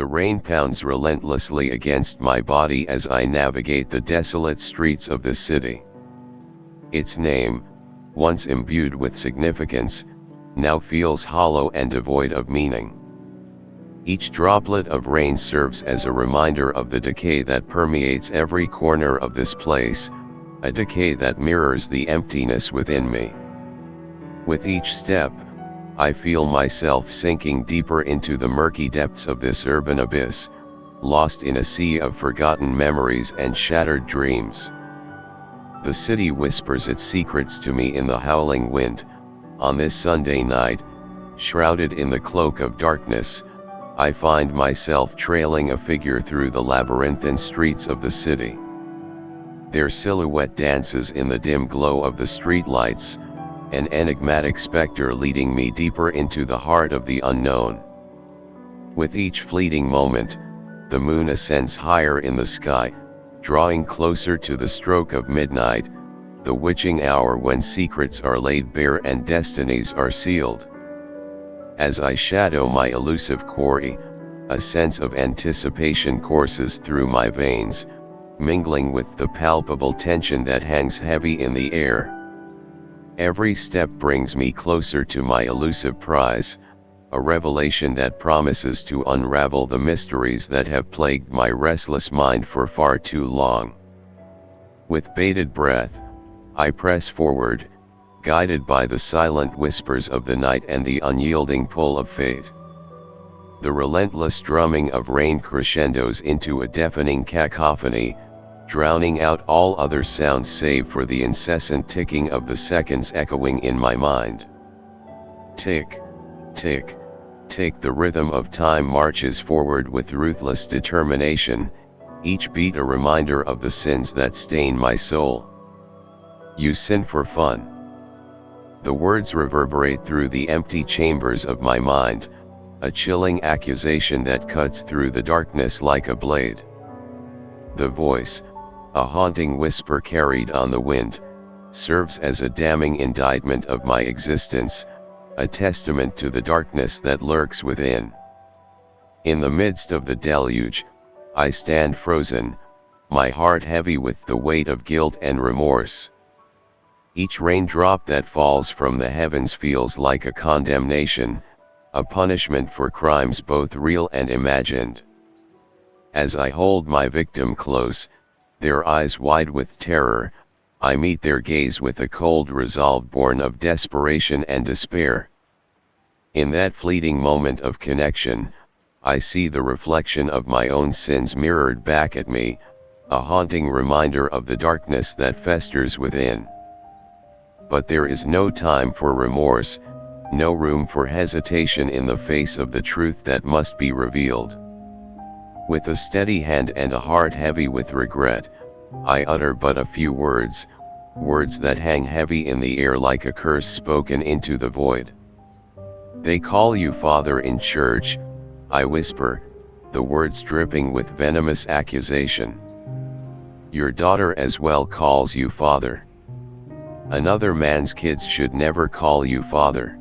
The rain pounds relentlessly against my body as I navigate the desolate streets of the city. Its name, once imbued with significance, now feels hollow and devoid of meaning. Each droplet of rain serves as a reminder of the decay that permeates every corner of this place, a decay that mirrors the emptiness within me. With each step, I feel myself sinking deeper into the murky depths of this urban abyss, lost in a sea of forgotten memories and shattered dreams. The city whispers its secrets to me in the howling wind. On this Sunday night, shrouded in the cloak of darkness, I find myself trailing a figure through the labyrinthine streets of the city. Their silhouette dances in the dim glow of the streetlights, an enigmatic specter leading me deeper into the heart of the unknown. With each fleeting moment, the moon ascends higher in the sky, drawing closer to the stroke of midnight, the witching hour when secrets are laid bare and destinies are sealed. As I shadow my elusive quarry, a sense of anticipation courses through my veins, mingling with the palpable tension that hangs heavy in the air. Every step brings me closer to my elusive prize, a revelation that promises to unravel the mysteries that have plagued my restless mind for far too long. With bated breath, I press forward, guided by the silent whispers of the night and the unyielding pull of fate. The relentless drumming of rain crescendos into a deafening cacophony, drowning out all other sounds save for the incessant ticking of the seconds echoing in my mind. Tick, tick, tick. The rhythm of time marches forward with ruthless determination, each beat a reminder of the sins that stain my soul. You sin for fun. The words reverberate through the empty chambers of my mind, a chilling accusation that cuts through the darkness like a blade. The voice, a haunting whisper carried on the wind, serves as a damning indictment of my existence, a testament to the darkness that lurks within. In the midst of the deluge, I stand frozen, my heart heavy with the weight of guilt and remorse. Each raindrop that falls from the heavens feels like a condemnation, a punishment for crimes both real and imagined. As I hold my victim close, their eyes wide with terror, I meet their gaze with a cold resolve born of desperation and despair. In that fleeting moment of connection, I see the reflection of my own sins mirrored back at me, a haunting reminder of the darkness that festers within. But there is no time for remorse, no room for hesitation in the face of the truth that must be revealed. With a steady hand and a heart heavy with regret, I utter but a few words, words that hang heavy in the air like a curse spoken into the void. They call you Father in church, I whisper, the words dripping with venomous accusation. Your daughter as well calls you Father. Another man's kids should never call you Father.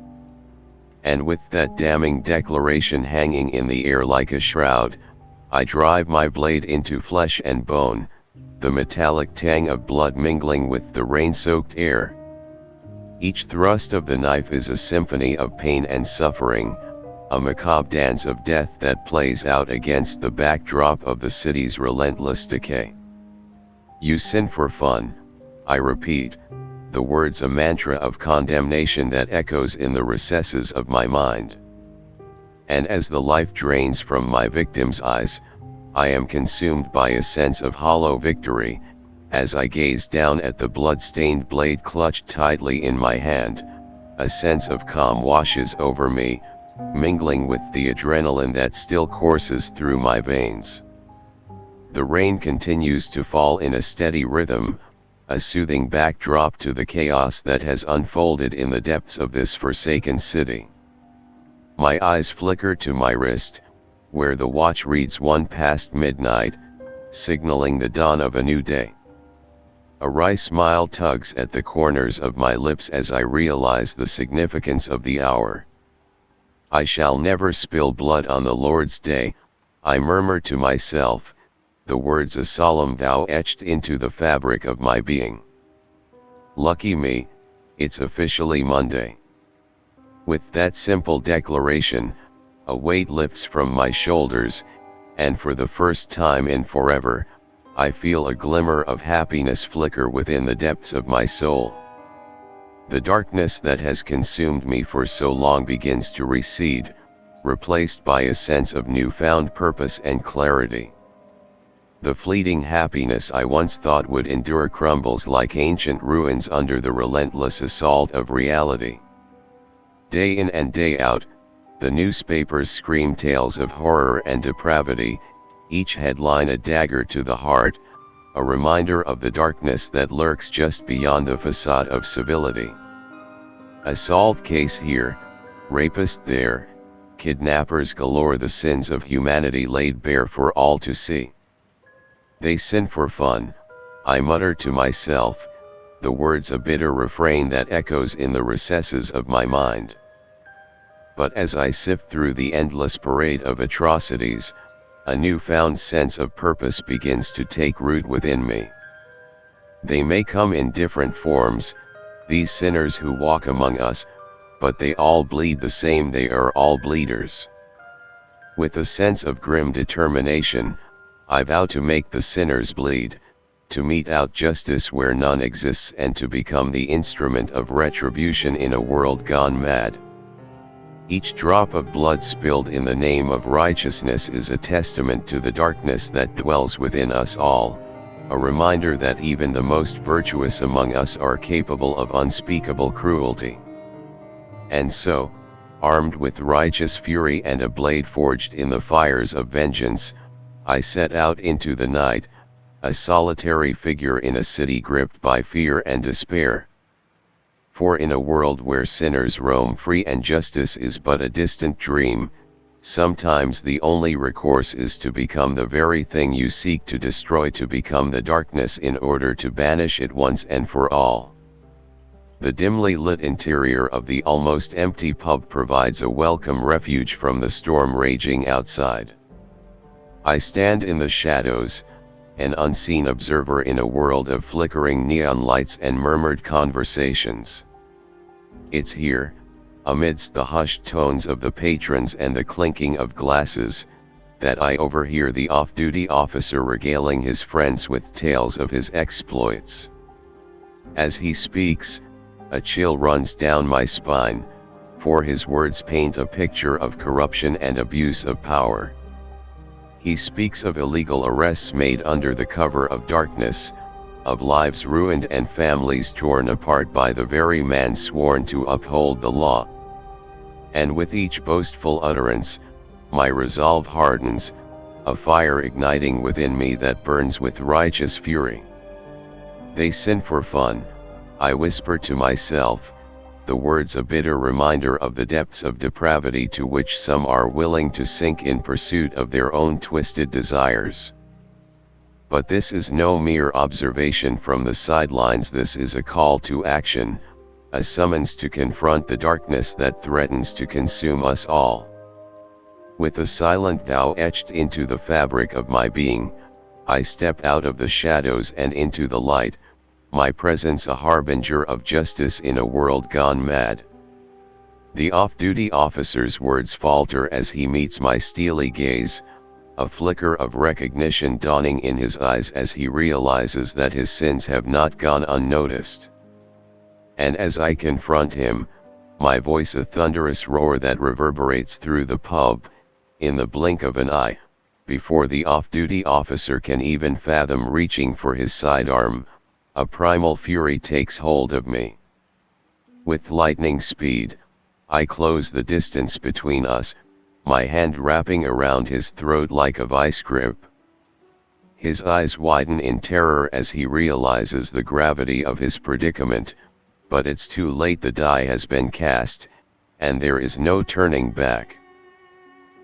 And with that damning declaration hanging in the air like a shroud, I drive my blade into flesh and bone, the metallic tang of blood mingling with the rain-soaked air. Each thrust of the knife is a symphony of pain and suffering, a macabre dance of death that plays out against the backdrop of the city's relentless decay. You sin for fun, I repeat, the words a mantra of condemnation that echoes in the recesses of my mind. And as the life drains from my victim's eyes, I am consumed by a sense of hollow victory, as I gaze down at the blood-stained blade clutched tightly in my hand. A sense of calm washes over me, mingling with the adrenaline that still courses through my veins. The rain continues to fall in a steady rhythm, a soothing backdrop to the chaos that has unfolded in the depths of this forsaken city. My eyes flicker to my wrist, where the watch reads 1 past midnight, signaling the dawn of a new day. A wry smile tugs at the corners of my lips as I realize the significance of the hour. I shall never spill blood on the Lord's day, I murmur to myself, the words a solemn vow etched into the fabric of my being. Lucky me, it's officially Monday. With that simple declaration, a weight lifts from my shoulders, and for the first time in forever, I feel a glimmer of happiness flicker within the depths of my soul. The darkness that has consumed me for so long begins to recede, replaced by a sense of newfound purpose and clarity. The fleeting happiness I once thought would endure crumbles like ancient ruins under the relentless assault of reality. Day in and day out, the newspapers scream tales of horror and depravity, each headline a dagger to the heart, a reminder of the darkness that lurks just beyond the facade of civility. Assault case here, rapist there, kidnappers galore, the sins of humanity laid bare for all to see. They sin for fun, I mutter to myself, the words a bitter refrain that echoes in the recesses of my mind. But as I sift through the endless parade of atrocities, a newfound sense of purpose begins to take root within me. They may come in different forms, these sinners who walk among us, but they all bleed the same, they are all bleeders. With a sense of grim determination, I vow to make the sinners bleed, to mete out justice where none exists, and to become the instrument of retribution in a world gone mad. Each drop of blood spilled in the name of righteousness is a testament to the darkness that dwells within us all, a reminder that even the most virtuous among us are capable of unspeakable cruelty. And so, armed with righteous fury and a blade forged in the fires of vengeance, I set out into the night, a solitary figure in a city gripped by fear and despair. For in a world where sinners roam free and justice is but a distant dream, sometimes the only recourse is to become the very thing you seek to destroy, to become the darkness in order to banish it once and for all. The dimly lit interior of the almost empty pub provides a welcome refuge from the storm raging outside. I stand in the shadows, an unseen observer in a world of flickering neon lights and murmured conversations. It's here, amidst the hushed tones of the patrons and the clinking of glasses, that I overhear the off-duty officer regaling his friends with tales of his exploits. As he speaks, a chill runs down my spine, for his words paint a picture of corruption and abuse of power. He speaks of illegal arrests made under the cover of darkness, of lives ruined and families torn apart by the very man sworn to uphold the law. And with each boastful utterance, my resolve hardens, a fire igniting within me that burns with righteous fury. They sin for fun, I whisper to myself, the words a bitter reminder of the depths of depravity to which some are willing to sink in pursuit of their own twisted desires. But this is no mere observation from the sidelines, this is a call to action, a summons to confront the darkness that threatens to consume us all. With a silent vow etched into the fabric of my being, I step out of the shadows and into the light, my presence a harbinger of justice in a world gone mad. The off-duty officer's words falter as he meets my steely gaze, a flicker of recognition dawning in his eyes as he realizes that his sins have not gone unnoticed. And as I confront him, my voice a thunderous roar that reverberates through the pub, in the blink of an eye, before the off-duty officer can even fathom reaching for his sidearm, a primal fury takes hold of me. With lightning speed, I close the distance between us, my hand wrapping around his throat like a vice grip. His eyes widen in terror as he realizes the gravity of his predicament, but it's too late, the die has been cast, and there is no turning back.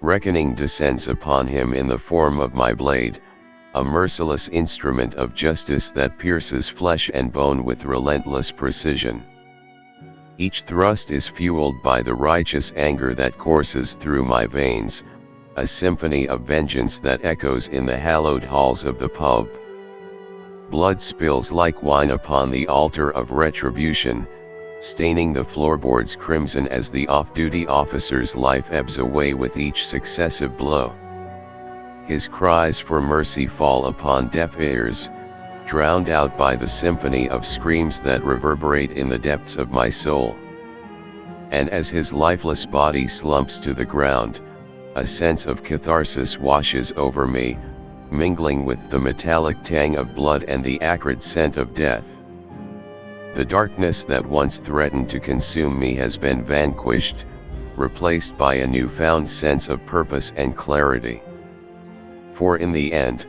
Reckoning descends upon him in the form of my blade, a merciless instrument of justice that pierces flesh and bone with relentless precision. Each thrust is fueled by the righteous anger that courses through my veins, a symphony of vengeance that echoes in the hallowed halls of the pub. Blood spills like wine upon the altar of retribution, staining the floorboards crimson as the off-duty officer's life ebbs away with each successive blow. His cries for mercy fall upon deaf ears, drowned out by the symphony of screams that reverberate in the depths of my soul. And as his lifeless body slumps to the ground, a sense of catharsis washes over me, mingling with the metallic tang of blood and the acrid scent of death. The darkness that once threatened to consume me has been vanquished, replaced by a newfound sense of purpose and clarity. For in the end,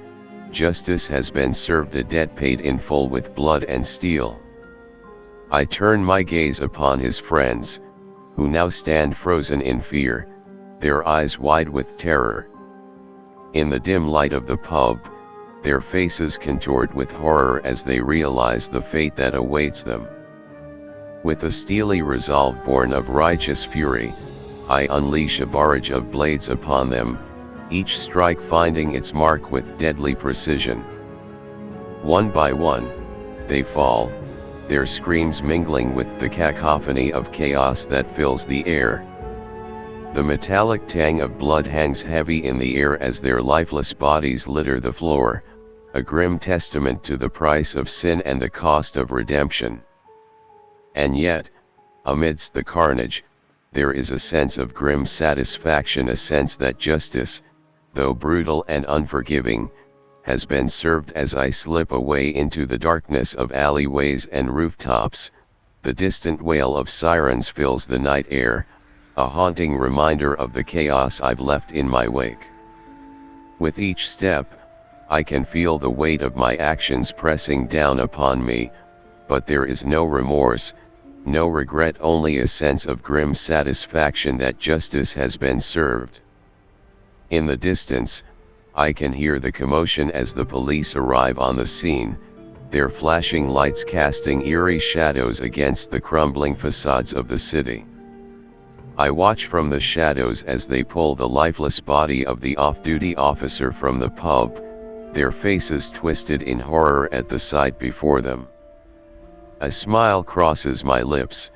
justice has been served, a debt paid in full with blood and steel. I turn my gaze upon his friends, who now stand frozen in fear, their eyes wide with terror. In the dim light of the pub, their faces contort with horror as they realize the fate that awaits them. With a steely resolve born of righteous fury, I unleash a barrage of blades upon them, each strike finding its mark with deadly precision. One by one, they fall, their screams mingling with the cacophony of chaos that fills the air. The metallic tang of blood hangs heavy in the air as their lifeless bodies litter the floor, a grim testament to the price of sin and the cost of redemption. And yet, amidst the carnage, there is a sense of grim satisfaction, a sense that justice, though brutal and unforgiving, has been served. As I slip away into the darkness of alleyways and rooftops, the distant wail of sirens fills the night air, a haunting reminder of the chaos I've left in my wake. With each step, I can feel the weight of my actions pressing down upon me, but there is no remorse, no regret, only a sense of grim satisfaction that justice has been served. In the distance, I can hear the commotion as the police arrive on the scene, their flashing lights casting eerie shadows against the crumbling facades of the city. I watch from the shadows as they pull the lifeless body of the off-duty officer from the pub, their faces twisted in horror at the sight before them. A smile crosses my lips,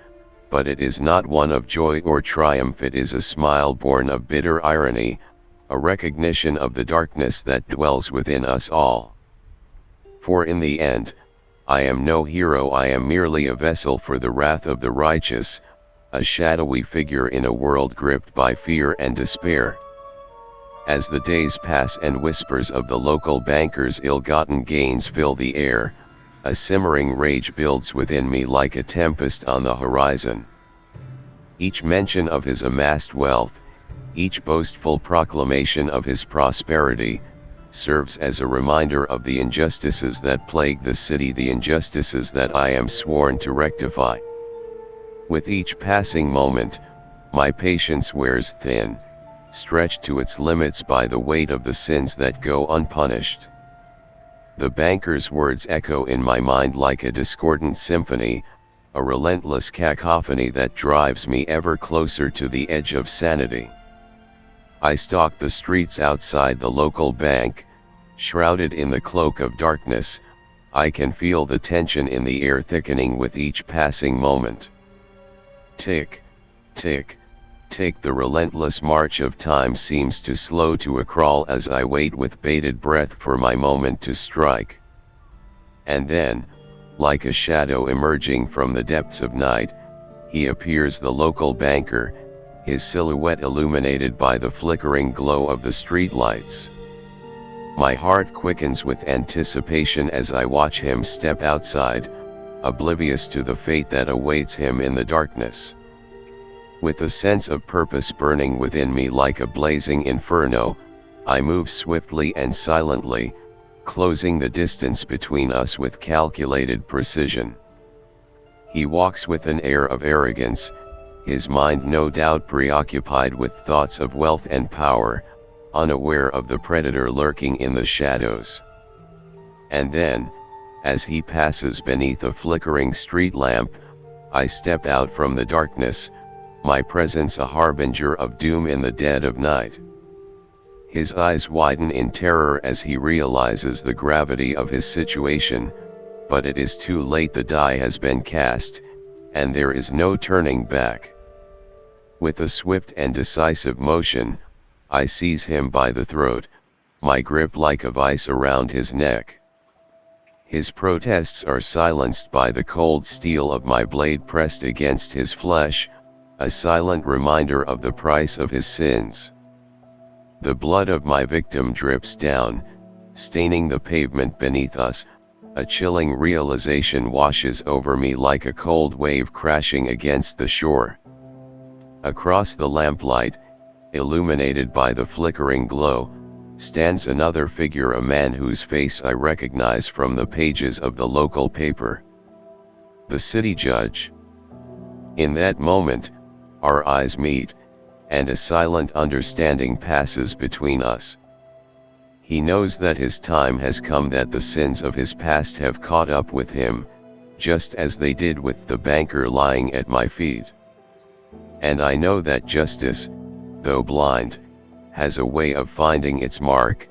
but it is not one of joy or triumph. It is a smile born of bitter irony, a recognition of the darkness that dwells within us all. For in the end, I am no hero, I am merely a vessel for the wrath of the righteous, a shadowy figure in a world gripped by fear and despair. As the days pass and whispers of the local banker's ill-gotten gains fill the air, a simmering rage builds within me like a tempest on the horizon. Each mention of his amassed wealth, each boastful proclamation of his prosperity, serves as a reminder of the injustices that plague the city, the injustices that I am sworn to rectify. With each passing moment, my patience wears thin, stretched to its limits by the weight of the sins that go unpunished. The banker's words echo in my mind like a discordant symphony, a relentless cacophony that drives me ever closer to the edge of sanity. I stalk the streets outside the local bank, shrouded in the cloak of darkness. I can feel the tension in the air thickening with each passing moment. Tick, tick, tick, the relentless march of time seems to slow to a crawl as I wait with bated breath for my moment to strike. And then, like a shadow emerging from the depths of night, he appears, the local banker, his silhouette illuminated by the flickering glow of the streetlights. My heart quickens with anticipation as I watch him step outside, oblivious to the fate that awaits him in the darkness. With a sense of purpose burning within me like a blazing inferno, I move swiftly and silently, closing the distance between us with calculated precision. He walks with an air of arrogance, his mind no doubt preoccupied with thoughts of wealth and power, unaware of the predator lurking in the shadows. And then, as he passes beneath a flickering street lamp, I step out from the darkness, my presence a harbinger of doom in the dead of night. His eyes widen in terror as he realizes the gravity of his situation, but it is too late. The die has been cast, and there is no turning back. With a swift and decisive motion, I seize him by the throat, my grip like a vice around his neck. His protests are silenced by the cold steel of my blade pressed against his flesh, a silent reminder of the price of his sins. The blood of my victim drips down, staining the pavement beneath us. A chilling realization washes over me like a cold wave crashing against the shore. Across the lamplight, illuminated by the flickering glow, stands another figure, a man whose face I recognize from the pages of the local paper. The city judge. In that moment, our eyes meet, and a silent understanding passes between us. He knows that his time has come, that the sins of his past have caught up with him, just as they did with the banker lying at my feet. And I know that justice, though blind, has a way of finding its mark,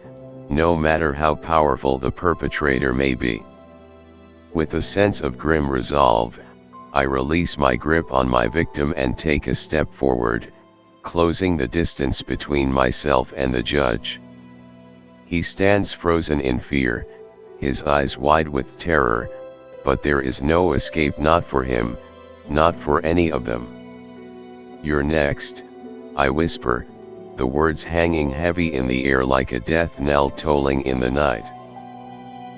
no matter how powerful the perpetrator may be. With a sense of grim resolve, I release my grip on my victim and take a step forward, closing the distance between myself and the judge. He stands frozen in fear, his eyes wide with terror, but there is no escape, not for him, not for any of them. "You're next," I whisper, the words hanging heavy in the air like a death knell tolling in the night.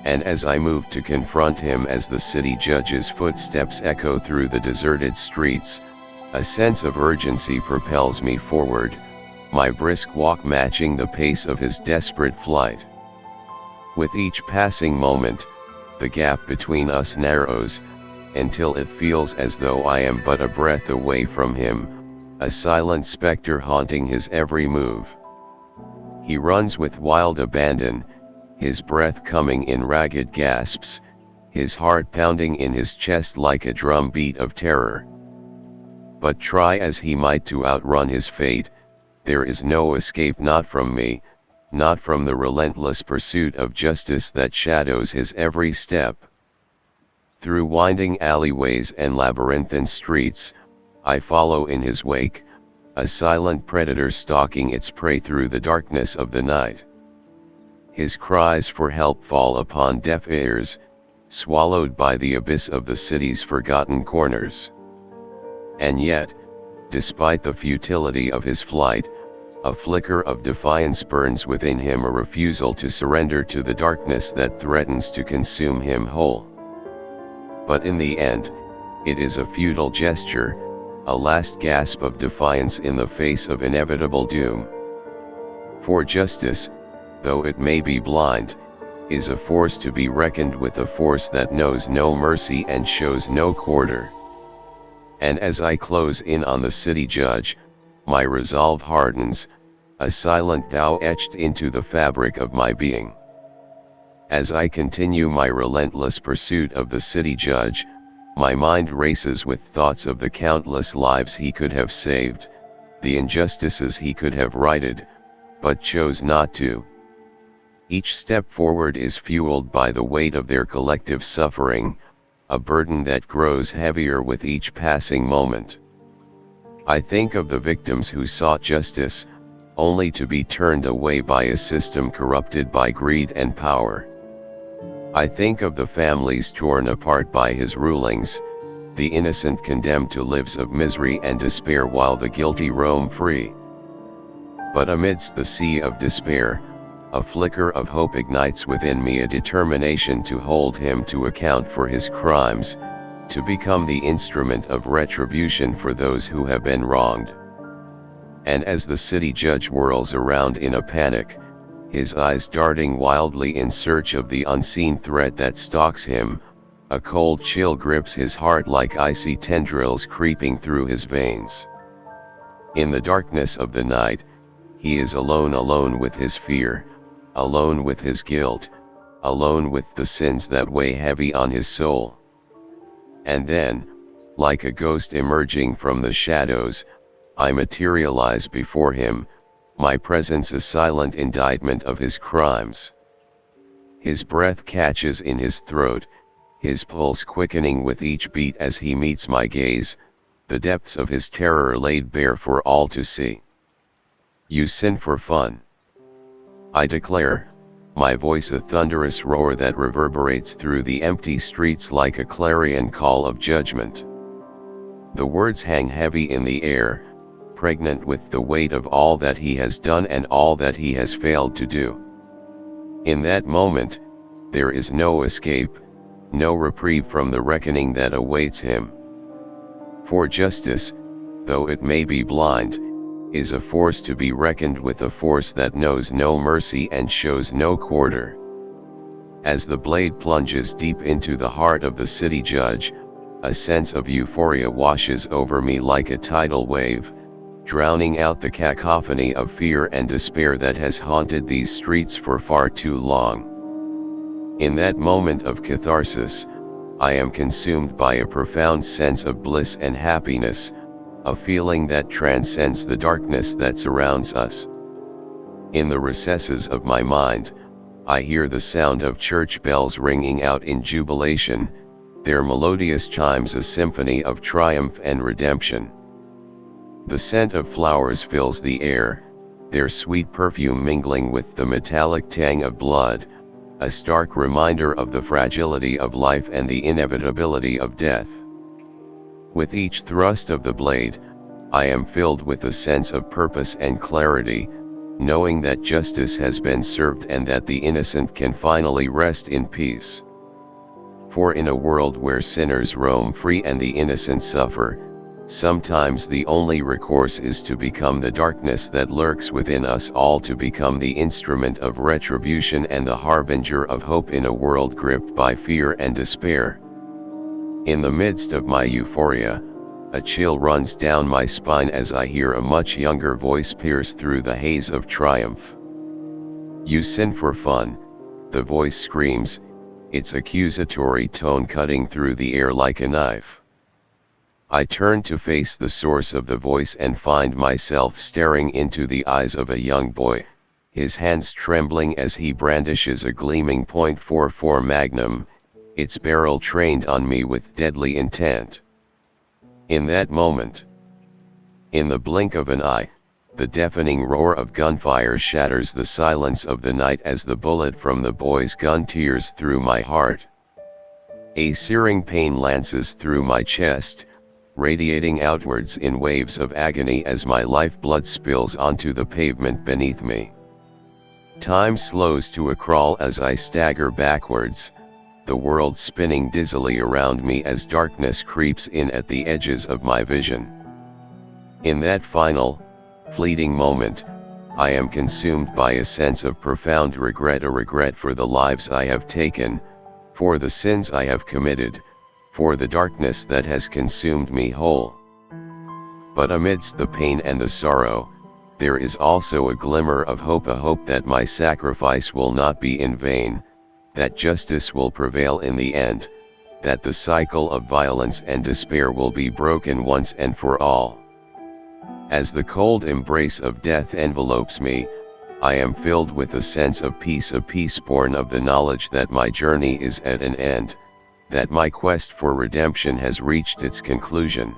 And as I move to confront him, as the city judge's footsteps echo through the deserted streets, a sense of urgency propels me forward, my brisk walk matching the pace of his desperate flight. With each passing moment, the gap between us narrows, until it feels as though I am but a breath away from him, a silent specter haunting his every move. He runs with wild abandon, his breath coming in ragged gasps, his heart pounding in his chest like a drum beat of terror. But try as he might to outrun his fate, there is no escape, not from me, not from the relentless pursuit of justice that shadows his every step. Through winding alleyways and labyrinthine streets, I follow in his wake, a silent predator stalking its prey through the darkness of the night. His cries for help fall upon deaf ears, swallowed by the abyss of the city's forgotten corners. And yet, despite the futility of his flight, a flicker of defiance burns within him, a refusal to surrender to the darkness that threatens to consume him whole. But in the end, it is a futile gesture, a last gasp of defiance in the face of inevitable doom. For justice, though it may be blind, is a force to be reckoned with, a force that knows no mercy and shows no quarter. And as I close in on the city judge, my resolve hardens, a silent thou etched into the fabric of my being. As I continue my relentless pursuit of the city judge, my mind races with thoughts of the countless lives he could have saved, the injustices he could have righted, but chose not to. Each step forward is fueled by the weight of their collective suffering, a burden that grows heavier with each passing moment. I think of the victims who sought justice, only to be turned away by a system corrupted by greed and power. I think of the families torn apart by his rulings, the innocent condemned to lives of misery and despair while the guilty roam free. But amidst the sea of despair, a flicker of hope ignites within me, a determination to hold him to account for his crimes, to become the instrument of retribution for those who have been wronged. And as the city judge whirls around in a panic, his eyes darting wildly in search of the unseen threat that stalks him, a cold chill grips his heart like icy tendrils creeping through his veins. In the darkness of the night, he is alone with his fear, alone with his guilt, alone with the sins that weigh heavy on his soul. And then, like a ghost emerging from the shadows, I materialize before him, my presence a silent indictment of his crimes. His breath catches in his throat, his pulse quickening with each beat as he meets my gaze, the depths of his terror laid bare for all to see. You sin for fun, I declare, my voice a thunderous roar that reverberates through the empty streets like a clarion call of judgment. The words hang heavy in the air, pregnant with the weight of all that he has done and all that he has failed to do. In that moment, there is no escape, no reprieve from the reckoning that awaits him. For justice, though it may be blind, is a force to be reckoned with, a force that knows no mercy and shows no quarter. As the blade plunges deep into the heart of the city judge, a sense of euphoria washes over me like a tidal wave, drowning out the cacophony of fear and despair that has haunted these streets for far too long. In that moment of catharsis, I am consumed by a profound sense of bliss and happiness, a feeling that transcends the darkness that surrounds us. In the recesses of my mind, I hear the sound of church bells ringing out in jubilation, their melodious chimes a symphony of triumph and redemption. The scent of flowers fills the air, their sweet perfume mingling with the metallic tang of blood, a stark reminder of the fragility of life and the inevitability of death. With each thrust of the blade, I am filled with a sense of purpose and clarity, knowing that justice has been served and that the innocent can finally rest in peace. For in a world where sinners roam free and the innocent suffer, sometimes the only recourse is to become the darkness that lurks within us all, to become the instrument of retribution and the harbinger of hope in a world gripped by fear and despair. In the midst of my euphoria, a chill runs down my spine as I hear a much younger voice pierce through the haze of triumph. You sin for fun, the voice screams, its accusatory tone cutting through the air like a knife. I turn to face the source of the voice and find myself staring into the eyes of a young boy, his hands trembling as he brandishes a gleaming .44 Magnum, its barrel trained on me with deadly intent. In that moment, in the blink of an eye, the deafening roar of gunfire shatters the silence of the night as the bullet from the boy's gun tears through my heart. A searing pain lances through my chest, radiating outwards in waves of agony as my lifeblood spills onto the pavement beneath me. Time slows to a crawl as I stagger backwards, the world spinning dizzily around me as darkness creeps in at the edges of my vision. In that final, fleeting moment, I am consumed by a sense of profound regret, a regret for the lives I have taken, for the sins I have committed, for the darkness that has consumed me whole. But amidst the pain and the sorrow, there is also a glimmer of hope, a hope that my sacrifice will not be in vain, that justice will prevail in the end, that the cycle of violence and despair will be broken once and for all. As the cold embrace of death envelopes me, I am filled with a sense of peace born of the knowledge that my journey is at an end, that my quest for redemption has reached its conclusion.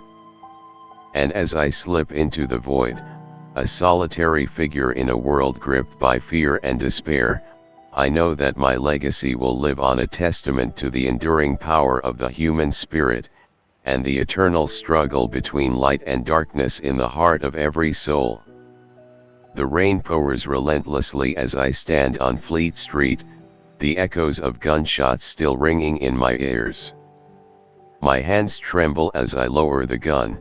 And as I slip into the void, a solitary figure in a world gripped by fear and despair, I know that my legacy will live on, a testament to the enduring power of the human spirit, and the eternal struggle between light and darkness in the heart of every soul. The rain pours relentlessly as I stand on Fleet Street, the echoes of gunshots still ringing in my ears. My hands tremble as I lower the gun,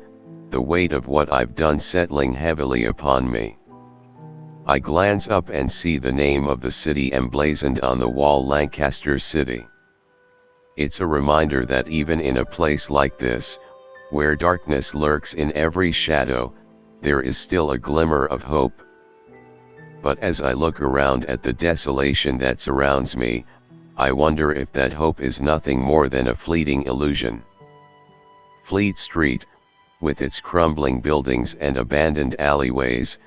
the weight of what I've done settling heavily upon me. I glance up and see the name of the city emblazoned on the wall, Lancaster City. It's a reminder that even in a place like this, where darkness lurks in every shadow, there is still a glimmer of hope. But as I look around at the desolation that surrounds me, I wonder if that hope is nothing more than a fleeting illusion. Fleet Street, with its crumbling buildings and abandoned alleyways,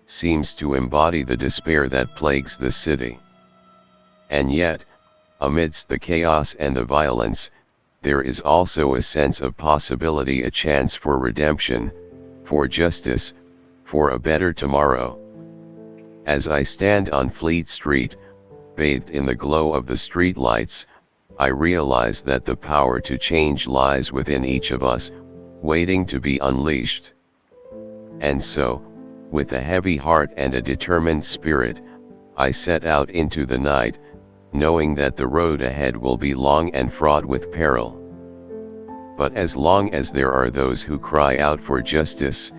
seems to embody the despair that plagues the city. And yet, amidst the chaos and the violence, there is also a sense of possibility, a chance for redemption, for justice, for a better tomorrow. As I stand on Fleet Street, bathed in the glow of the street lights, I realize that the power to change lies within each of us, waiting to be unleashed. And so, with a heavy heart and a determined spirit, I set out into the night, knowing that the road ahead will be long and fraught with peril. But as long as there are those who cry out for justice,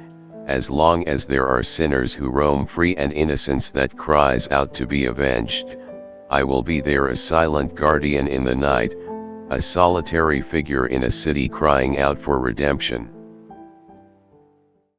as long as there are sinners who roam free and innocence that cries out to be avenged, I will be there, a silent guardian in the night, a solitary figure in a city crying out for redemption.